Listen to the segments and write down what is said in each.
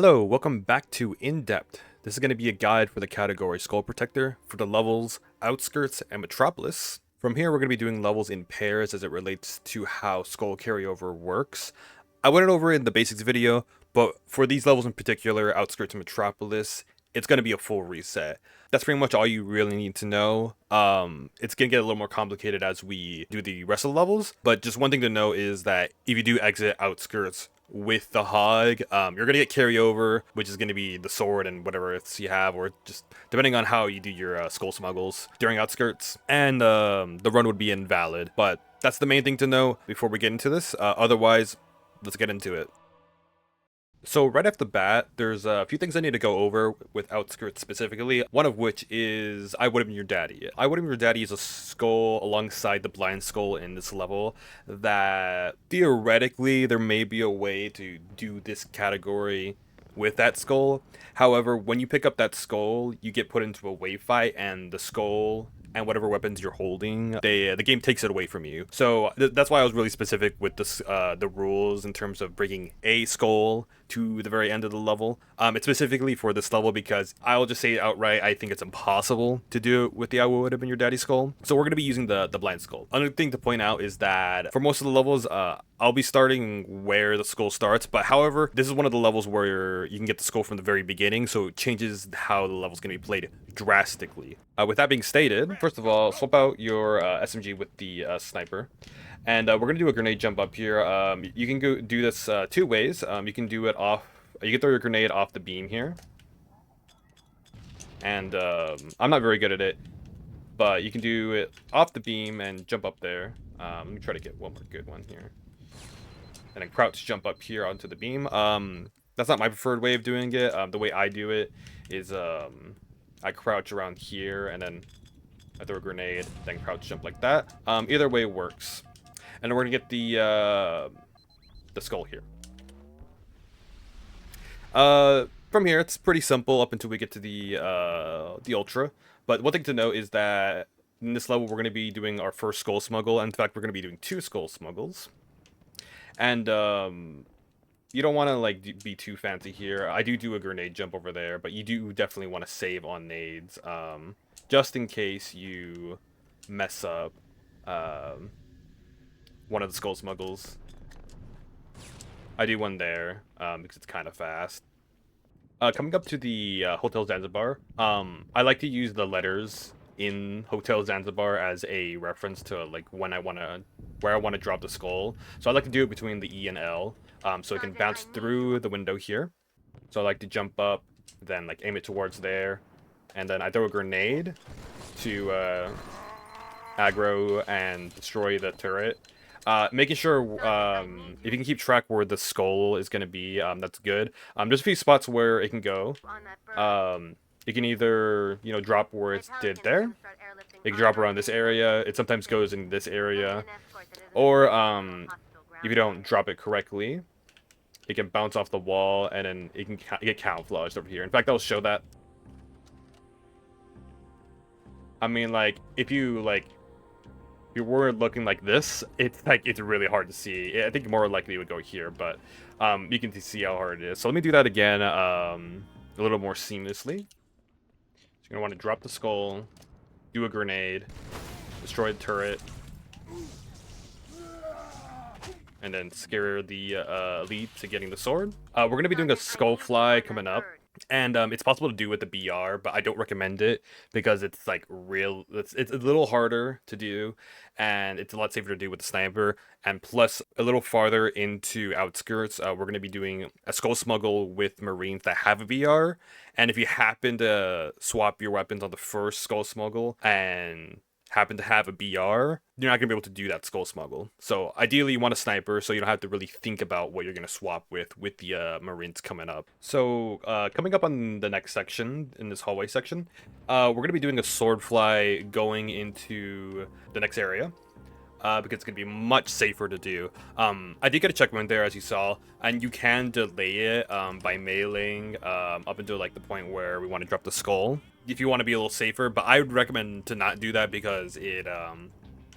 Hello, welcome back to In Depth. This is going to be a guide for the category Skull Protector for the levels Outskirts and Metropolis. From here, we're going to be doing levels in pairs as it relates to how Skull Carryover works. I went over it in the basics video, but for these levels in particular, Outskirts and Metropolis, it's going to be a full reset. That's pretty much all you really need to know. It's going to get a little more complicated as we do the rest of the levels, but just one thing to know is that if you do exit Outskirts with the hog, you're gonna get carryover, which is gonna be the sword and whatever else you have, or just depending on how you do your skull smuggles during Outskirts, and the run would be invalid. But that's the main thing to know before we get into this. Otherwise, let's get into it. So right off the bat, there's a few things I need to go over with Outskirts specifically, one of which is I Would Have Been Your Daddy. I Would Have Been Your Daddy is a skull alongside the blind skull in this level that theoretically there may be a way to do this category with that skull. However, when you pick up that skull, you get put into a wave fight and the skull and whatever weapons you're holding, the game takes it away from you. So that's why I was really specific with this, the rules in terms of bringing a skull to the very end of the level. It's specifically for this level because I'll just say it outright, I think it's impossible to do it with the I Would Have Been Your Daddy skull. So we're going to be using the blind skull. Another thing to point out is that for most of the levels, I'll be starting where the skull starts, but however, this is one of the levels where you can get the skull from the very beginning, so it changes how the level's going to be played drastically. With that being stated, first of all, swap out your SMG with the sniper. And we're going to do a grenade jump up here. You can go do this two ways. You can do it off, you can throw your grenade off the beam here. And I'm not very good at it, but you can do it off the beam and jump up there. Let me try to get one more good one here. And then crouch jump up here onto the beam. That's not my preferred way of doing it. The way I do it is I crouch around here and then I throw a grenade, then crouch jump like that. Either way works. And we're gonna get the skull here. From here it's pretty simple up until we get to the ultra. But one thing to note is that in this level we're gonna be doing our first skull smuggle. In fact, we're gonna be doing two skull smuggles. And you don't want to like be too fancy here. I do a grenade jump over there, but you do definitely want to save on nades, just in case you mess up one of the skull smuggles. I do one there because it's kind of fast. Coming up to the Hotel Zanzibar, I like to use the letters in Hotel Zanzibar as a reference to like when where I want to drop the skull. So I like to do it between the E and L, so it can bounce through the window here. So I like to jump up, then like aim it towards there, and then I throw a grenade to aggro and destroy the turret. Making sure if you can keep track where the skull is going to be, that's good. There's a few spots where it can go. You can either, drop where it did there. It can drop around this area. It sometimes goes in this area. Or, if you don't drop it correctly, it can bounce off the wall and then it can get camouflaged over here. In fact, I'll show that. I mean, like, if you were looking like this, it's really hard to see. I think more likely it would go here, but you can see how hard it is. So let me do that again a little more seamlessly. You're gonna want to drop the skull, do a grenade, destroy the turret, and then scare the elite to getting the sword. We're gonna be doing a skull fly coming up, and it's possible to do with the BR, but I don't recommend it because it's like it's a little harder to do, and it's a lot safer to do with the sniper. And plus, a little farther into Outskirts, we're gonna be doing a skull smuggle with Marines that have a BR. And if you happen to swap your weapons on the first skull smuggle and happen to have a BR, you're not going to be able to do that skull smuggle. So ideally you want a sniper so you don't have to really think about what you're going to swap with the Marines coming up. So coming up on the next section, in this hallway section, we're going to be doing a sword fly going into the next area. Because it's going to be much safer to do. I did get a checkpoint there, as you saw, and you can delay it by meleeing up until like the point where we want to drop the skull, if you want to be a little safer. But I would recommend to not do that because it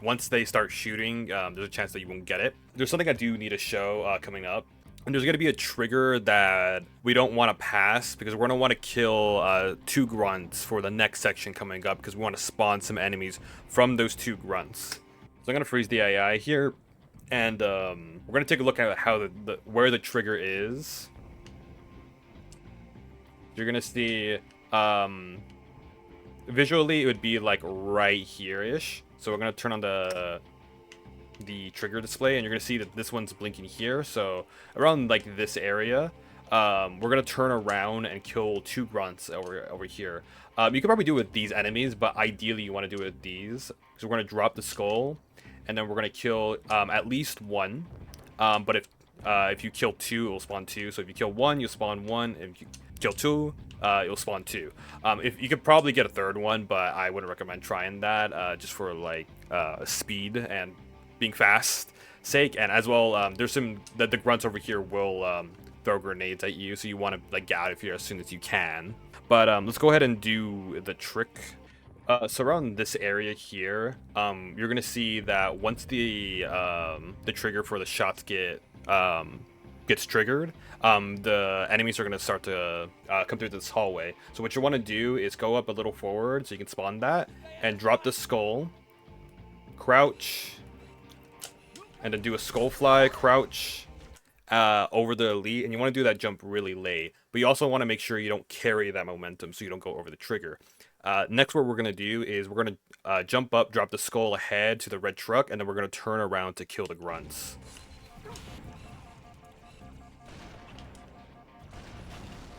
once they start shooting, there's a chance that you won't get it. There's something I do need to show coming up. And there's going to be a trigger that we don't want to pass because we're going to want to kill 2 grunts for the next section coming up because we want to spawn some enemies from those 2 grunts. So I'm going to freeze the AI here, and we're going to take a look at how where the trigger is. You're going to see visually it would be like right here-ish. So we're going to turn on the trigger display, and you're gonna see that this one's blinking here, so around like this area. We're gonna turn around and kill 2 grunts over here. You could probably do it with these enemies, but ideally you want to do it with these, because we're gonna drop the skull and then we're gonna kill at least 1. But if you kill 2, it will spawn 2. So if you kill 1, you'll spawn 1. If you kill 2, you'll spawn 2. If you could probably get a 3rd one, but I wouldn't recommend trying that, just for like speed and being fast sake. And as well, there's some the grunts over here will throw grenades at you, so you want to like get out of here as soon as you can. But let's go ahead and do the trick. So around this area here, you're gonna see that once the trigger for the shots gets triggered, the enemies are gonna start to come through this hallway. So what you want to do is go up a little forward so you can spawn that, and drop the skull, crouch, and then do a skull fly, crouch over the elite, and you want to do that jump really late, but you also want to make sure you don't carry that momentum so you don't go over the trigger. Next, what we're going to do is we're going to jump up, drop the skull ahead to the red truck, and then we're going to turn around to kill the grunts.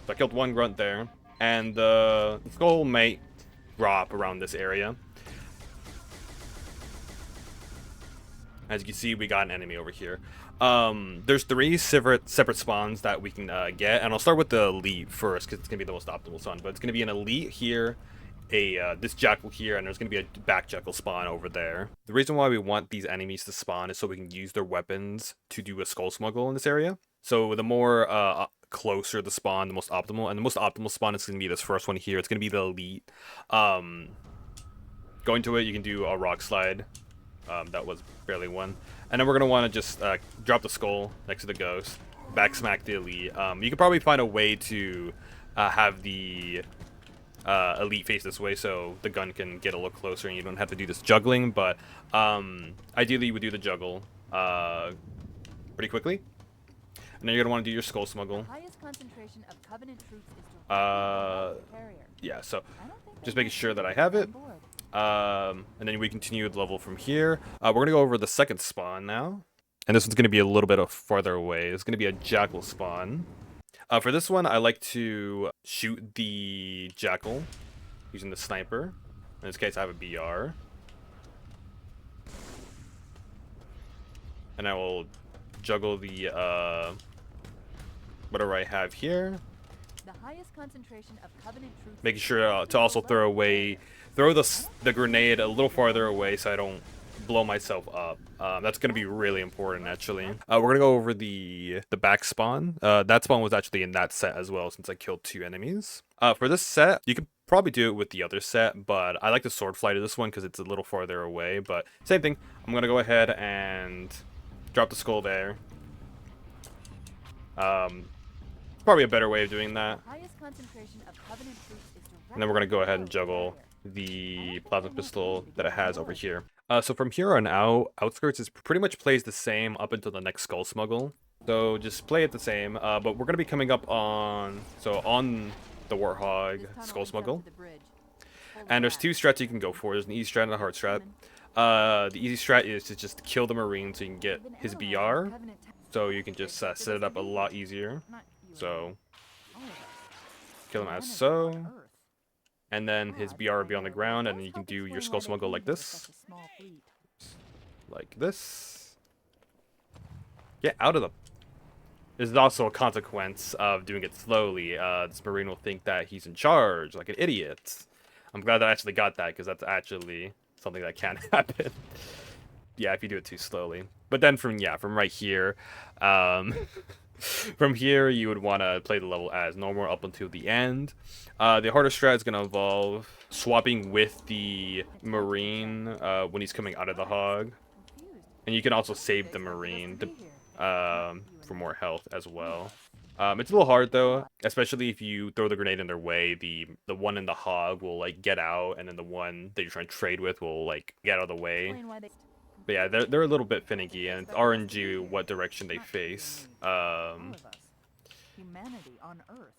So I killed 1 grunt there, and the skull might drop around this area. As you can see, we got an enemy over here. There's 3 separate spawns that we can get, and I'll start with the elite first because it's gonna be the most optimal spawn. But it's gonna be an elite here, this jackal here, and there's gonna be a back jackal spawn over there. The reason why we want these enemies to spawn is so we can use their weapons to do a skull smuggle in this area. So the more closer the spawn, the most optimal, and the most optimal spawn is gonna be this first one here. It's gonna be the elite. Going to it, you can do a rock slide. That was barely 1. And then we're going to want to just drop the skull next to the ghost, back smack the elite. You could probably find a way to have the elite face this way so the gun can get a little closer and you don't have to do this juggling, but ideally you would do the juggle pretty quickly. And then you're going to want to do your skull smuggle. Yeah, so just making sure that I have it. And then we continue the level from here. We're gonna go over the second spawn now, and this one's gonna be a little bit farther away. It's gonna be a jackal spawn. For this one, I like to shoot the jackal using the sniper. In this case, I have a BR, and I will juggle the whatever I have here. The highest concentration of Covenant troops, making sure to also throw the grenade a little farther away so I don't blow myself up. That's going to be really important, actually. We're going to go over the back spawn. That spawn was actually in that set as well, since I killed 2 enemies. For this set, you could probably do it with the other set, but I like to sword fly to this one because it's a little farther away. But same thing. I'm going to go ahead and drop the skull there. Probably a better way of doing that. And then we're going to go ahead and juggle the plasma pistol that it has over here. So from here on out, Outskirts is pretty much plays the same up until the next skull smuggle. So just play it the same, but we're going to be coming up on the Warthog skull smuggle. And there's 2 strats you can go for. There's an easy strat and a hard strat. The easy strat is to just kill the Marine so you can get his BR. So you can just set it up a lot easier. So kill him as so. And then his BR will be on the ground, and then you can do your skull smuggle like this. Like this. Get out of the... There's also a consequence of doing it slowly. This Marine will think that he's in charge, like an idiot. I'm glad that I actually got that, because that's actually something that can happen. Yeah, if you do it too slowly. But then from right here, from here, you would want to play the level as normal up until the end. The harder strat is going to involve swapping with the Marine when he's coming out of the hog. And you can also save the Marine for more health as well. It's a little hard though, especially if you throw the grenade in their way. The one in the hog will like get out, and then the one that you're trying to trade with will like get out of the way. But yeah, they're a little bit finicky, and it's RNG what direction they face. Humanity on Earth.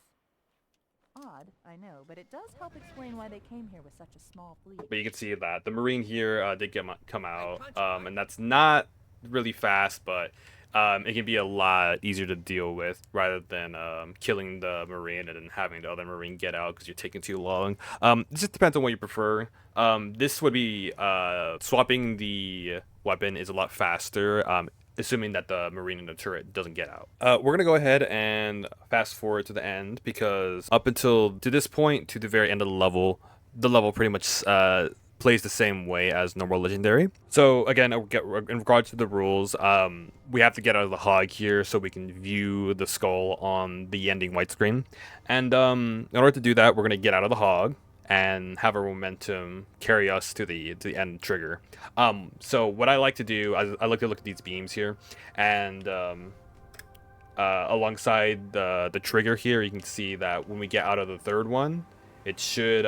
Odd, I know, but it does help explain why they came here with such a small fleet. But you can see that the Marine here did come out, and that's not really fast, but it can be a lot easier to deal with rather than killing the Marine and then having the other Marine get out because you're taking too long. This just depends on what you prefer. This would be swapping the weapon is a lot faster. Assuming that the Marine in the turret doesn't get out. We're going to go ahead and fast forward to the end because up until to this point, to the very end of the level pretty much plays the same way as normal legendary. So again, in regards to the rules, we have to get out of the hog here so we can view the skull on the ending white screen. And in order to do that, we're going to get out of the hog and have our momentum carry us to the end trigger. So what I like to do, I like to look at these beams here, and alongside the trigger here, you can see that when we get out of the third one, it should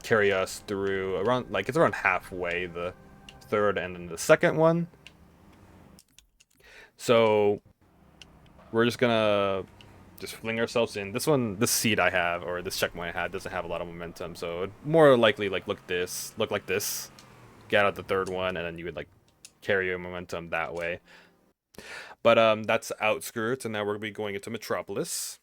carry us through around, like it's around halfway, the third and then the second one. So we're just gonna fling ourselves in. This seat I have, or this checkpoint I had, doesn't have a lot of momentum, so it'd more likely like look like this, get out the third one, and then you would like carry your momentum that way. But that's Outskirts, and now we're gonna be going into Metropolis.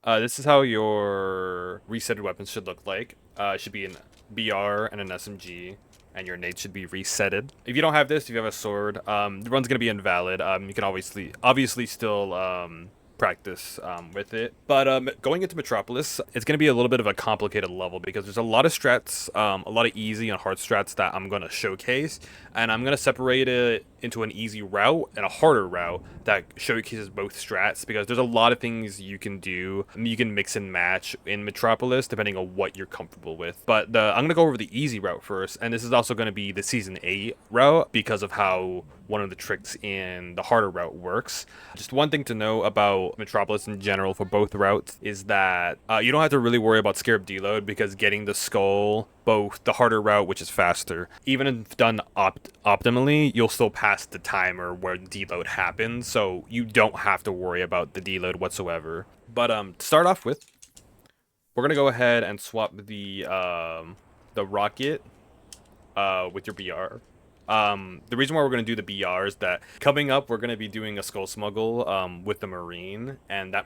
This is how your resetted weapons should look like. It should be an BR and an SMG, and your nade should be resetted. If you don't have this, if you have a sword, the run's gonna be invalid. You can obviously still practice with it, but going into Metropolis, it's going to be a little bit of a complicated level because there's a lot of strats, a lot of easy and hard strats that I'm going to showcase, and I'm going to separate it into an easy route and a harder route that showcases both strats, because there's a lot of things you can do. You can mix and match in Metropolis depending on what you're comfortable with, but I'm going to go over the easy route first, and this is also going to be the Season 8 route because of how one of the tricks in the harder route works. Just one thing to know about Metropolis in general for both routes is that you don't have to really worry about Scarab deload, because getting the skull, both the harder route, which is faster, even if done optimally, you'll still pass the timer where deload happens, so you don't have to worry about the deload whatsoever. But to start off with, we're gonna go ahead and swap the rocket with your BR. The reason why we're going to do the BR is that coming up, we're going to be doing a skull smuggle with the Marine, and that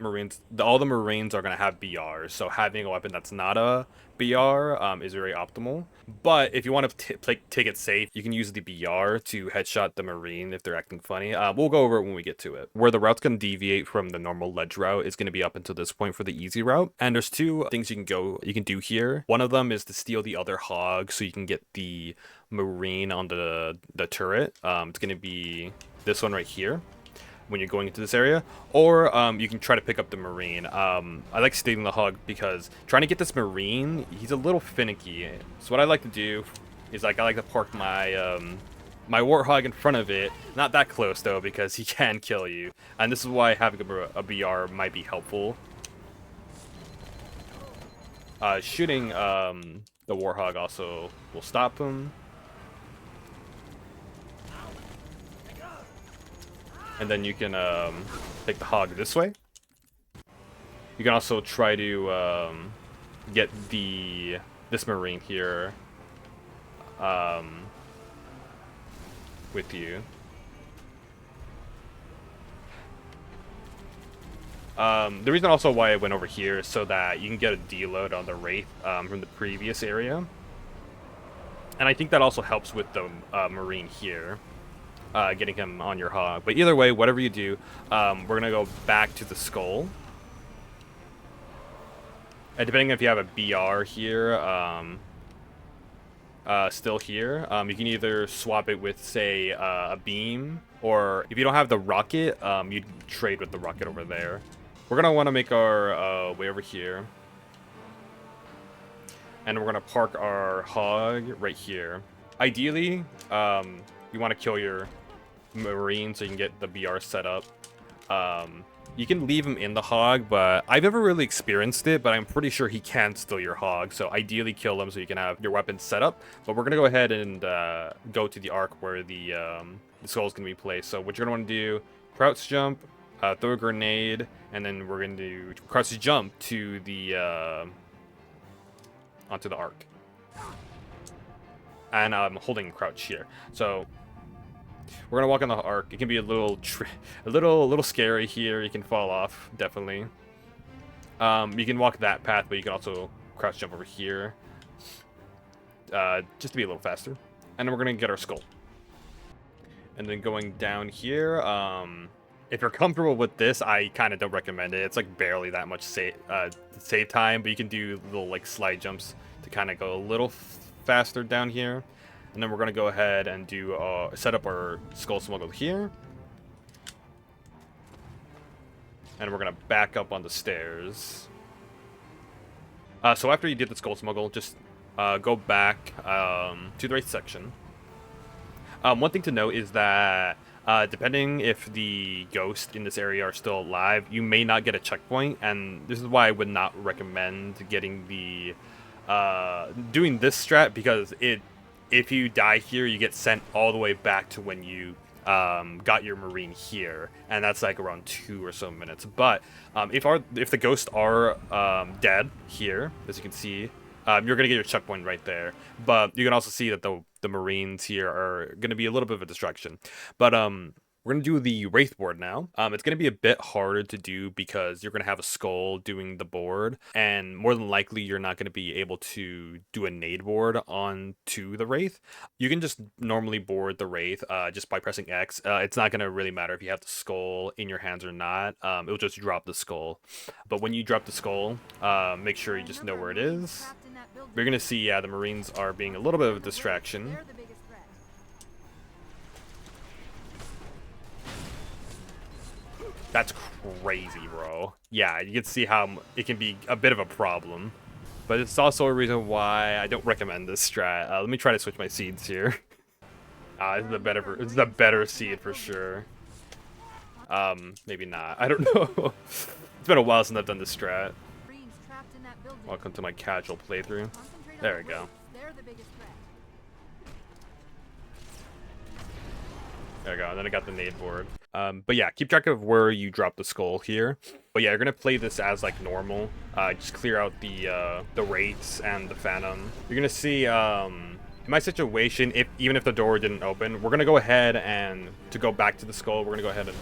all the Marines are going to have BRs, so having a weapon that's not a BR is very optimal. But if you want to take it safe, you can use the BR to headshot the Marine if they're acting funny. We'll go over it when we get to it. Where the route's going to deviate from the normal ledge route is going to be up until this point for the easy route, and there's two things you can do here. One of them is to steal the other hog so you can get the Marine on the turret. It's going to be this one right here when you're going into this area, or you can try to pick up the Marine. I like stealing the hog because trying to get this Marine, he's a little finicky. So what I like to do is I like to park my my Warthog in front of it, not that close though, because he can kill you, and this is why having a BR might be helpful. Shooting the Warthog also will stop him. And then you can take the hog this way. You can also try to get this Marine here with you. The reason also why I went over here is so that you can get a deload on the Wraith from the previous area. And I think that also helps with the Marine here. Getting him on your hog. But either way, whatever you do, we're gonna go back to the skull. And depending if you have a BR here, still here, you can either swap it with, say, a beam, or if you don't have the rocket, you'd trade with the rocket over there. We're gonna want to make our way over here, and we're gonna park our hog right here. Ideally, you want to kill your Marine so you can get the BR set up. You can leave him in the hog, but I've never really experienced it, but I'm pretty sure he can steal your hog. So ideally kill him so you can have your weapon set up. But we're going to go ahead and go to the arc where the skull is going to be placed. So what you're going to want to do, crouch jump, throw a grenade, and then we're going to crouch jump to the onto the arc. And I'm holding crouch here. So we're gonna walk on the arc. It can be a little scary here. You can fall off, definitely. You can walk that path, but you can also crouch jump over here, just to be a little faster. And then we're gonna get our skull. And then going down here, if you're comfortable with this, I kind of don't recommend it. It's like barely that much save time, but you can do little like slide jumps to kind of go a little faster down here. And then we're going to go ahead and do set up our skull smuggle here. And we're going to back up on the stairs. So after you did the skull smuggle, just go back to the right section. One thing to note is that depending if the ghosts in this area are still alive, you may not get a checkpoint. And this is why I would not recommend getting the doing this strat, because if you die here, you get sent all the way back to when you got your marine here, and that's like around 2 or so minutes. But if the ghosts are dead here, as you can see, you're gonna get your checkpoint right there. But you can also see that the marines here are gonna be a little bit of a distraction. But we're going to do the Wraith Board now. It's going to be a bit harder to do because you're going to have a skull doing the board, and more than likely you're not going to be able to do a nade board onto the Wraith. You can just normally board the Wraith just by pressing X. It's not going to really matter if you have the skull in your hands or not. It'll just drop the skull. But when you drop the skull, make sure you just know where it is. You're going to see, the Marines are being a little bit of a distraction. That's crazy, bro. Yeah, you can see how it can be a bit of a problem. But it's also a reason why I don't recommend this strat. Let me try to switch my seeds here. This is the better seed for sure. Maybe not. I don't know. It's been a while since I've done this strat. Welcome to my casual playthrough. There we go. There we go, and then I got the nade board. But yeah, keep track of where you drop the skull here. But yeah, you're gonna play this as like normal. Just clear out the wraiths and the phantom. You're gonna see in my situation, even if the door didn't open, we're gonna go ahead and to go back to the skull, we're gonna go ahead and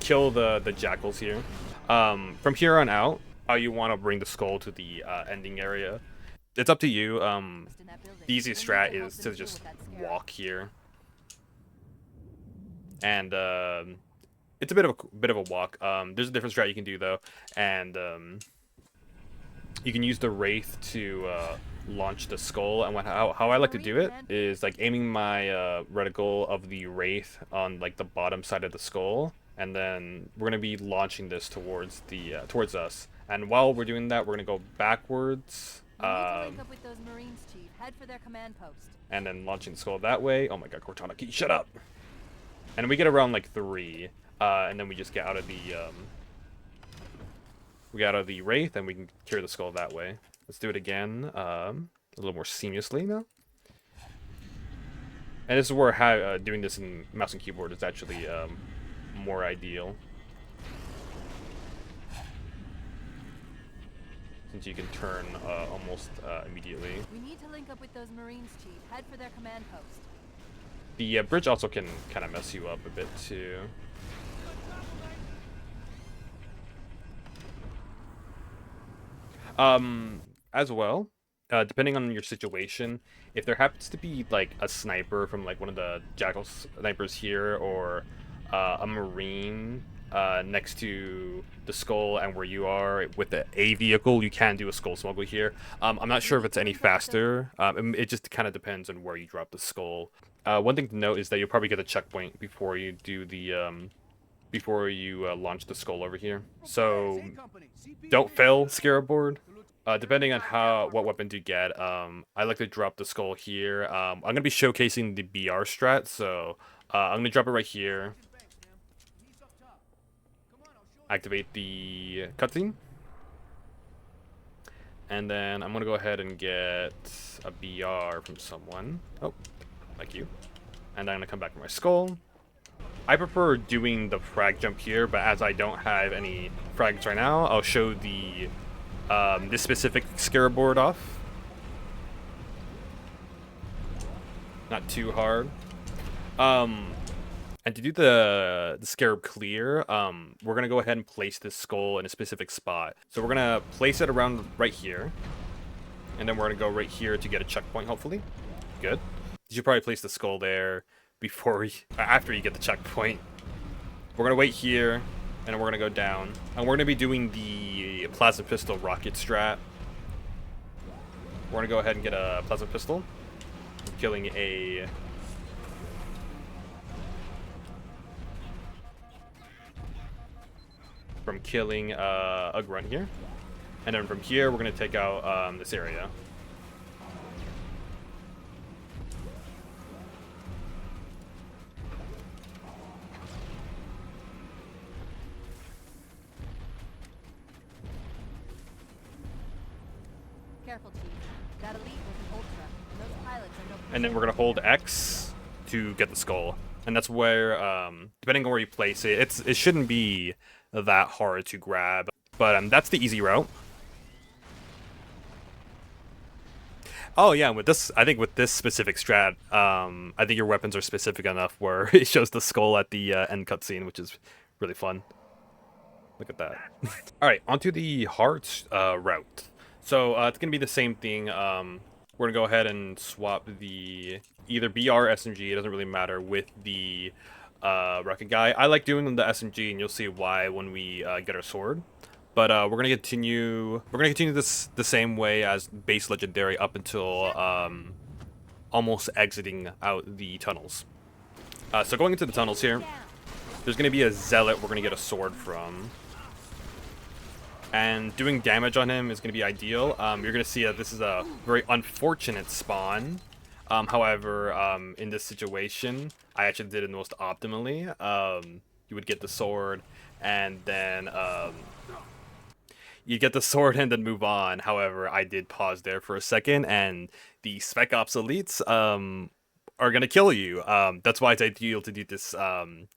kill the jackals here. From here on out, you want to bring the skull to the ending area. It's up to you. The easiest strat is to just walk here. And it's a bit of a walk. There's a different strat you can do though, and you can use the wraith to launch the skull. And how I like to do it is like aiming my reticle of the wraith on like the bottom side of the skull, and then we're gonna be launching this towards the towards us. And while we're doing that, we're gonna go backwards. And then launching the skull that way. Oh my god, Cortana, can you shut up? And we get around like 3, and then we just get out of the wraith, and we can cure the skull that way. Let's do it again, a little more seamlessly now. And this is where doing this in mouse and keyboard is actually more ideal, since you can turn almost immediately. We need to link up with those Marines, Chief. Head for their command post. The bridge also can kind of mess you up a bit too. As well, depending on your situation, if there happens to be like a sniper from like one of the jackal snipers here, or a marine next to the skull and where you are with the A vehicle, you can do a skull smuggle here. I'm not sure if it's any faster. It just kind of depends on where you drop the skull. One thing to note is that you'll probably get a checkpoint before you do the launch the skull over here. So don't fail, Scarab board. Depending on what weapon you get, I like to drop the skull here. I'm gonna be showcasing the BR strat, so I'm gonna drop it right here. activate the cutscene. And then I'm gonna go ahead and get a BR from someone. Oh, thank you. And I'm gonna come back to my skull. I prefer doing the frag jump here, but as I don't have any frags right now, I'll show the this specific Scarab board off. Not too hard. And to do the Scarab clear, we're gonna go ahead and place this skull in a specific spot. So we're gonna place it around right here, and then we're gonna go right here to get a checkpoint. Hopefully, good. You should probably place the skull there before after you get the checkpoint. We're gonna wait here, and we're gonna go down, and we're gonna be doing the plasma pistol rocket strat. We're gonna go ahead and get a plasma pistol, killing a from killing a grunt here, and then from here we're gonna take out this area. Careful, Chief. That elite was an ultra, and those pilots are no. And then we're gonna hold X to get the skull, and that's where, depending on where you place it, it shouldn't be that hard to grab, but that's the easy route. Oh yeah, with this, I think with this specific strat, I think your weapons are specific enough where it shows the skull at the end cutscene, which is really fun. Look at that. All right, onto the hearts route. So it's gonna be the same thing. We're gonna go ahead and swap the either BR SMG, it doesn't really matter, with the rocket guy. I like doing the SMG, and you'll see why when we get our sword. But we're gonna continue. We're gonna continue this the same way as base legendary up until almost exiting out the tunnels. So going into the tunnels here, there's gonna be a zealot we're gonna get a sword from, and doing damage on him is gonna be ideal. You're gonna see that this is a very unfortunate spawn. However, in this situation, I actually did it most optimally. You would get the sword, and then you get the sword and then move on. However, I did pause there for a second, and the Spec Ops elites are gonna kill you. That's why it's ideal to do this,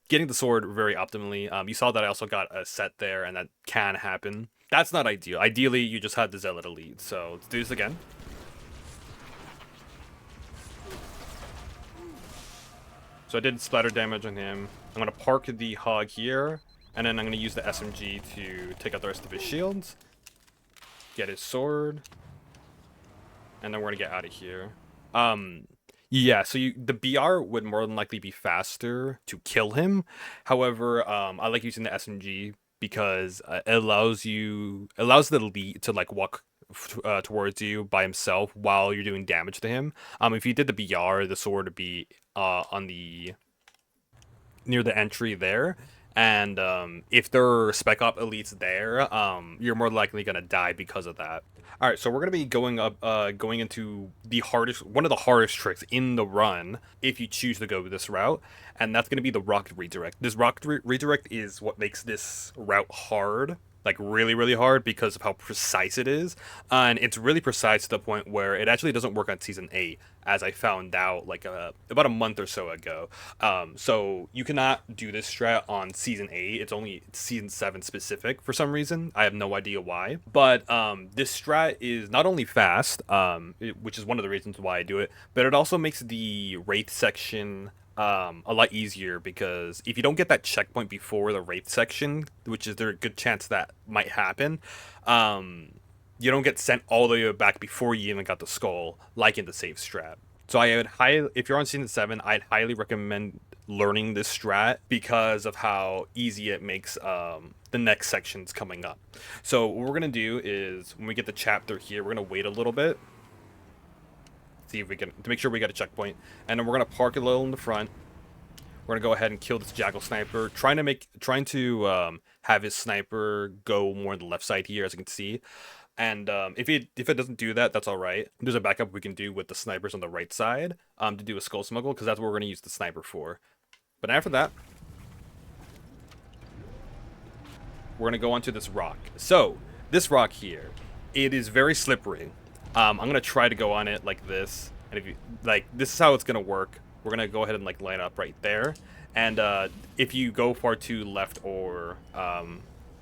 getting the sword very optimally. You saw that I also got a set there, and that can happen. That's not ideal. Ideally, you just had the Zealot elite. So let's do this again. So I did splatter damage on him. I'm gonna park the hog here, and then I'm gonna use the SMG to take out the rest of his shields, get his sword, and then we're gonna get out of here. Yeah, so the BR would more than likely be faster to kill him. However, I like using the SMG because it allows the elite to like walk towards you by himself while you're doing damage to him. If you did the BR, the sword would be on the near the entry there, and if there are Spec Op elites there, you're more likely gonna die because of that. All right, so we're gonna be going into the hardest, one of the hardest tricks in the run if you choose to go this route, and that's gonna be the rocket redirect. This rocket redirect is what makes this route hard. Like really, really hard because of how precise it is, and it's really precise to the point where it actually doesn't work on Season 8, as I found out like about a month or so ago. So you cannot do this strat on Season 8. It's only Season 7 specific for some reason. I have no idea why. But this strat is not only fast, which is one of the reasons why I do it, but it also makes the Wraith section a lot easier, because if you don't get that checkpoint before the Wraith section, which is there a good chance that might happen, you don't get sent all the way back before you even got the skull, like in the save strat. So I would if you're on Season 7, I'd highly recommend learning this strat because of how easy it makes the next sections coming up. So what we're gonna do is when we get the chapter here, we're gonna wait a little bit, see if we can, to make sure we got a checkpoint, and then we're gonna park a little in the front. We're gonna go ahead and kill this Jackal sniper, trying to have his sniper go more on the left side here, as you can see. And if it doesn't do that, that's all right. There's a backup we can do with the snipers on the right side to do a skull smuggle, because that's what we're gonna use the sniper for. But after that, we're gonna go onto this rock. So this rock here, it is very slippery. I'm gonna try to go on it like this, and if you like, this is how it's gonna work. We're gonna go ahead and like line up right there, and if you go far to left or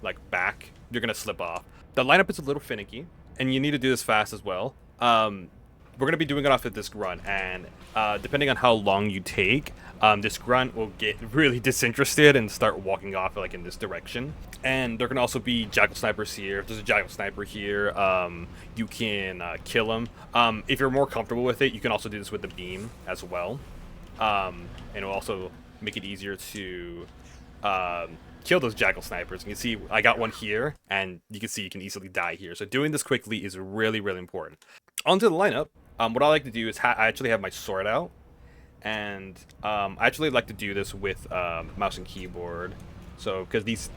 like back, you're gonna slip off. The lineup is a little finicky, and you need to do this fast as well. We're gonna be doing it off of this grunt, and depending on how long you take, this grunt will get really disinterested and start walking off like in this direction. And there can also be jackal snipers here. If there's a jackal sniper here, you can kill him. If you're more comfortable with it, you can also do this with the beam as well, and it'll also make it easier to kill those jackal snipers. You can see I got one here, and you can see you can easily die here. So doing this quickly is really, really important. Onto the lineup. What I like to do is I actually have my sword out, and I actually like to do this with mouse and keyboard. So because this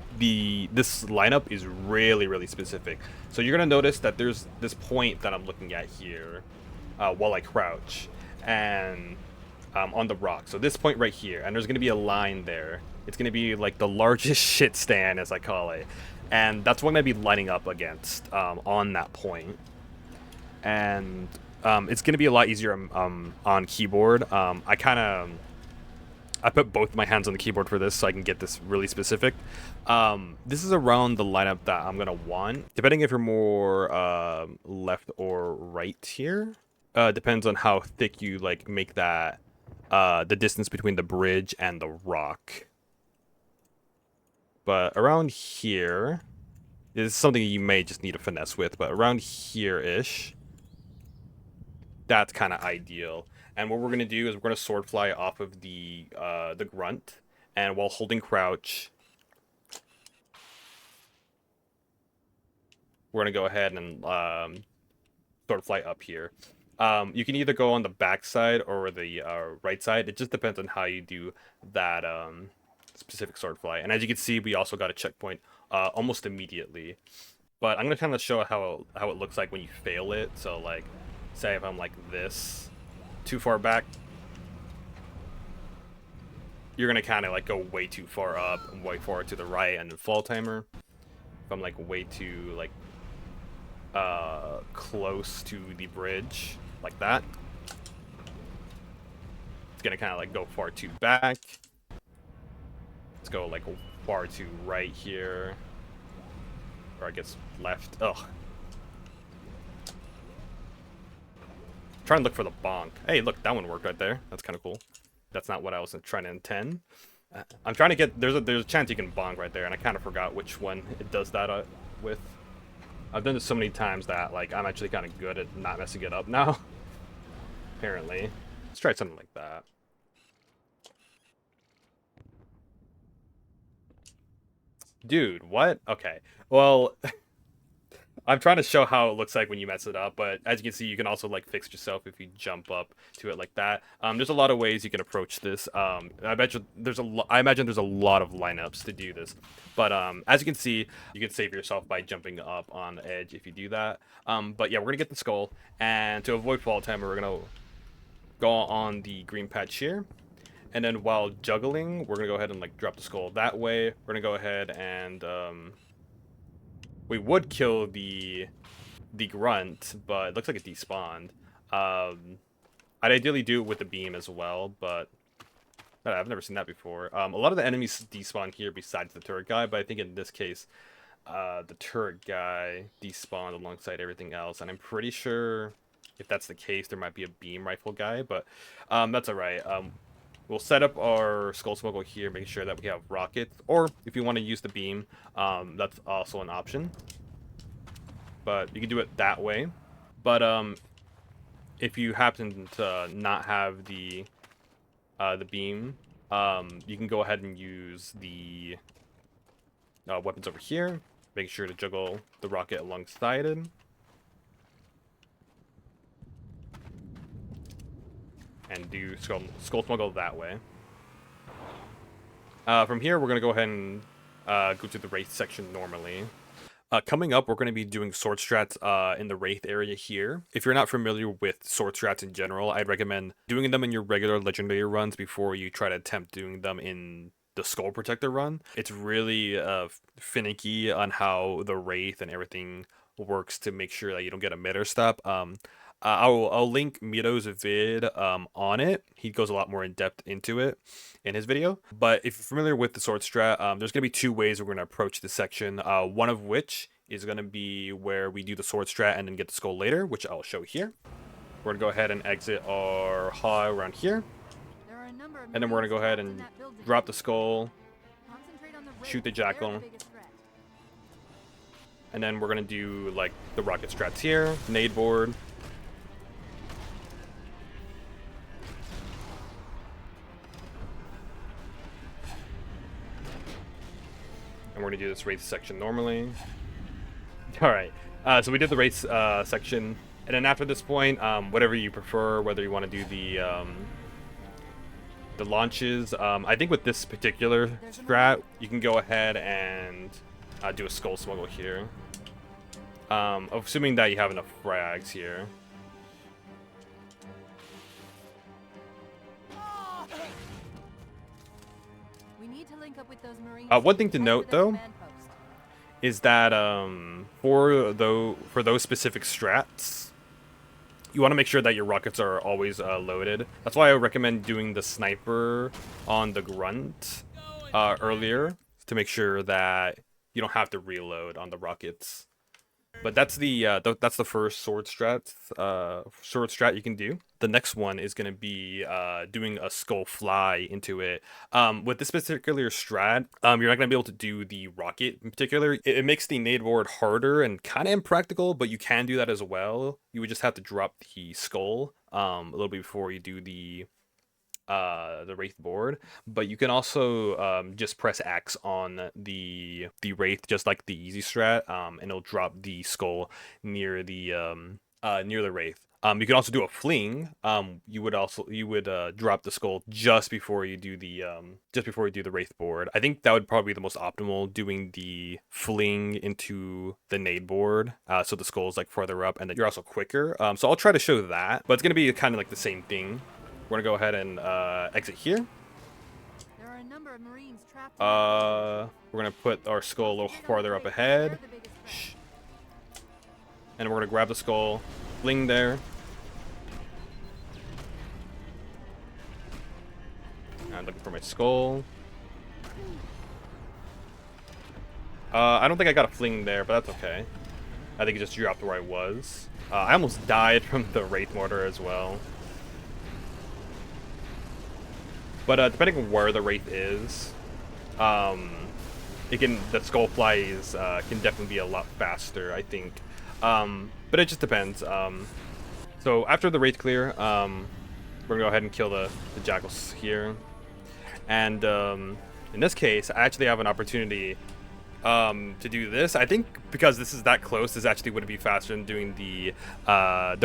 lineup is really, really specific. So you're gonna notice that there's this point that I'm looking at here while I crouch, and on the rock. So this point right here, and there's gonna be a line there. It's gonna be like the largest shit stand, as I call it, and that's what I'm gonna be lining up against on that point. And it's gonna be a lot easier on keyboard. I put both my hands on the keyboard for this so I can get this really specific. This is around the lineup that I'm gonna want, depending if you're more left or right here. Depends on how thick you like make that the distance between the bridge and the rock. But around here is something you may just need to finesse with, but around here-ish, that's kind of ideal. And what we're going to do is we're going to sword fly off of the grunt, and while holding crouch, we're going to go ahead and sword fly up here. You can either go on the back side or the right side. It just depends on how you do that specific sword fly. And as you can see, we also got a checkpoint almost immediately. But I'm going to kind of show how it looks like when you fail it. So like, say if I'm like this, too far back, you're going to kind of like go way too far up and way far to the right, and then fall timer. If I'm like way too like close to the bridge, like that, it's going to kind of like go far too back. Let's go like far to right here, or I guess left. Ugh. Try and look for the bonk. Hey, look, that one worked right there. That's kind of cool. That's not what I was trying to intend. I'm trying to get, there's a chance you can bonk right there, and I kind of forgot which one it does that with. I've done this so many times that like I'm actually kind of good at not messing it up now. Apparently. Let's try something like that. Dude, what? Okay. Well, I'm trying to show how it looks like when you mess it up, but as you can see, you can also like fix it yourself if you jump up to it like that. There's a lot of ways you can approach this. I imagine there's a lot of lineups to do this, but as you can see, you can save yourself by jumping up on the edge if you do that. But yeah, we're gonna get the skull, and to avoid fall timer, we're gonna go on the green patch here. And then while juggling, we're gonna go ahead and like drop the skull that way. We're gonna go ahead and we would kill the grunt, but it looks like it despawned. I'd ideally do it with the beam as well, but I've never seen that before. A lot of the enemies despawn here besides the turret guy, but I think in this case, the turret guy despawned alongside everything else, and I'm pretty sure if that's the case, there might be a beam rifle guy, but that's alright. We'll set up our skull smuggle here, make sure that we have rockets, or if you want to use the beam, that's also an option. But you can do it that way. But if you happen to not have the beam, you can go ahead and use the weapons over here. Make sure to juggle the rocket alongside him. And do skull smuggle that way. From here, we're going to go ahead and go to the Wraith section normally. Coming up, we're going to be doing sword strats in the Wraith area here. If you're not familiar with sword strats in general, I'd recommend doing them in your regular legendary runs before you try to attempt doing them in the Skull Protector run. It's really finicky on how the Wraith and everything works to make sure that you don't get a mid step. I'll link Meeto's vid on it. He goes a lot more in depth into it in his video. But if you're familiar with the sword strat, there's gonna be two ways we're gonna approach this section. One of which is gonna be where we do the sword strat and then get the skull later, which I'll show here. We're gonna go ahead and exit our high around here, and then we're gonna go ahead and drop the skull, shoot the jackal, and then we're gonna do like the rocket strats here, nade board. And we're gonna do this Wraith section normally. Alright, so we did the Wraith section, and then after this point, whatever you prefer, whether you want to do the launches, I think with this particular strat, you can go ahead and do a skull smuggle here. Assuming that you have enough frags here. One thing to note though is that for those specific strats, you want to make sure that your rockets are always loaded. That's why I recommend doing the sniper on the grunt earlier, to make sure that you don't have to reload on the rockets. But that's the first sword strat you can do. The next one is going to be doing a skull fly into it. With this particular strat, you're not going to be able to do the rocket in particular. It makes the nade board harder and kind of impractical, but you can do that as well. You would just have to drop the skull a little bit before you do the Wraith board, but you can also just press X on the Wraith, just like the easy strat, and it'll drop the skull near the Wraith. You can also do a fling. You would drop the skull just before you do the Wraith board. I think that would probably be the most optimal, doing the fling into the nade board, so the skull is like farther up, and then you're also quicker. So I'll try to show that, but it's gonna be kind of like the same thing. We're gonna go ahead and exit here. There are a number of Marines trapped. We're gonna put our skull a little farther up ahead. And we're gonna grab the skull, fling there. I'm looking for my skull. I don't think I got a fling there, but that's okay. I think it just dropped where I was. I almost died from the Wraith mortar as well. But depending on where the Wraith is, the skull flies can definitely be a lot faster, I think. But it just depends. So after the Wraith clear, we're gonna go ahead and kill the jackals here. And in this case, I actually have an opportunity to do this. I think because this is that close, this actually would be faster than doing the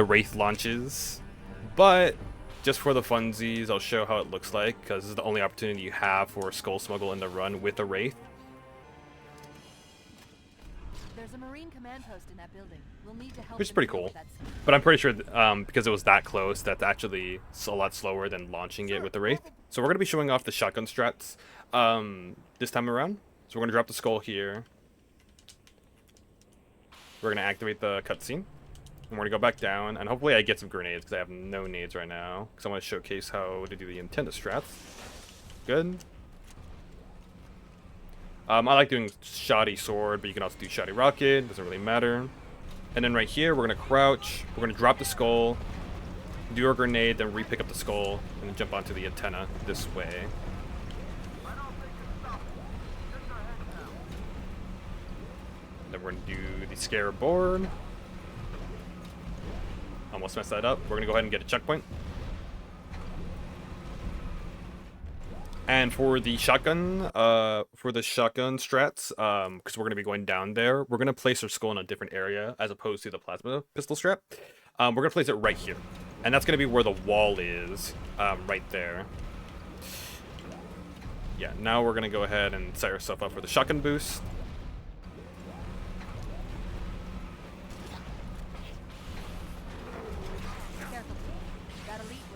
Wraith launches. But just for the funsies, I'll show how it looks like, because this is the only opportunity you have for skull smuggle in the run with a Wraith. There's a Marine command post in that building. We'll need to help. Which is pretty cool. But I'm pretty sure because it was that close, that's actually a lot slower than launching it with the Wraith. So we're going to be showing off the shotgun strats this time around. So we're going to drop the skull here. We're going to activate the cutscene. And we're going to go back down, and hopefully I get some grenades, because I have no nades right now. Because I want to showcase how to do the intended strats. Good. I like doing shoddy sword, but you can also do shoddy rocket. Doesn't really matter. And then right here, we're going to crouch. We're going to drop the skull, do our grenade, then re-pick up the skull, and then jump onto the antenna this way. Then we're going to do the Scarab board. Almost messed that up. We're gonna go ahead and get a checkpoint. And for the shotgun strats, because we're gonna be going down there, we're gonna place our skull in a different area as opposed to the plasma pistol strap. We're gonna place it right here, and that's gonna be where the wall is, right there. Yeah. Now we're gonna go ahead and set ourselves up for the shotgun boost.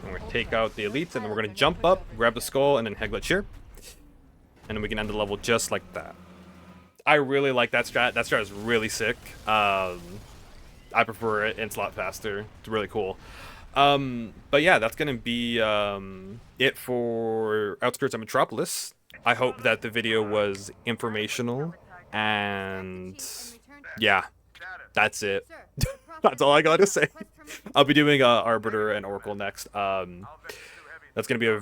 We're going to take out the elites, and then we're going to jump up, grab the skull, and then head glitch here. and then we can end the level just like that. I really like that strat. That strat is really sick. I prefer it, and it's a lot faster. It's really cool. But yeah, that's gonna be it for Outskirts and Metropolis. I hope that the video was informational, and yeah, that's it. That's all I gotta say. I'll be doing Arbiter and Oracle next. That's gonna be a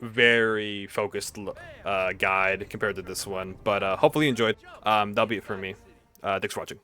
very focused guide compared to this one, but hopefully you enjoyed. That'll be it for me. Thanks for watching.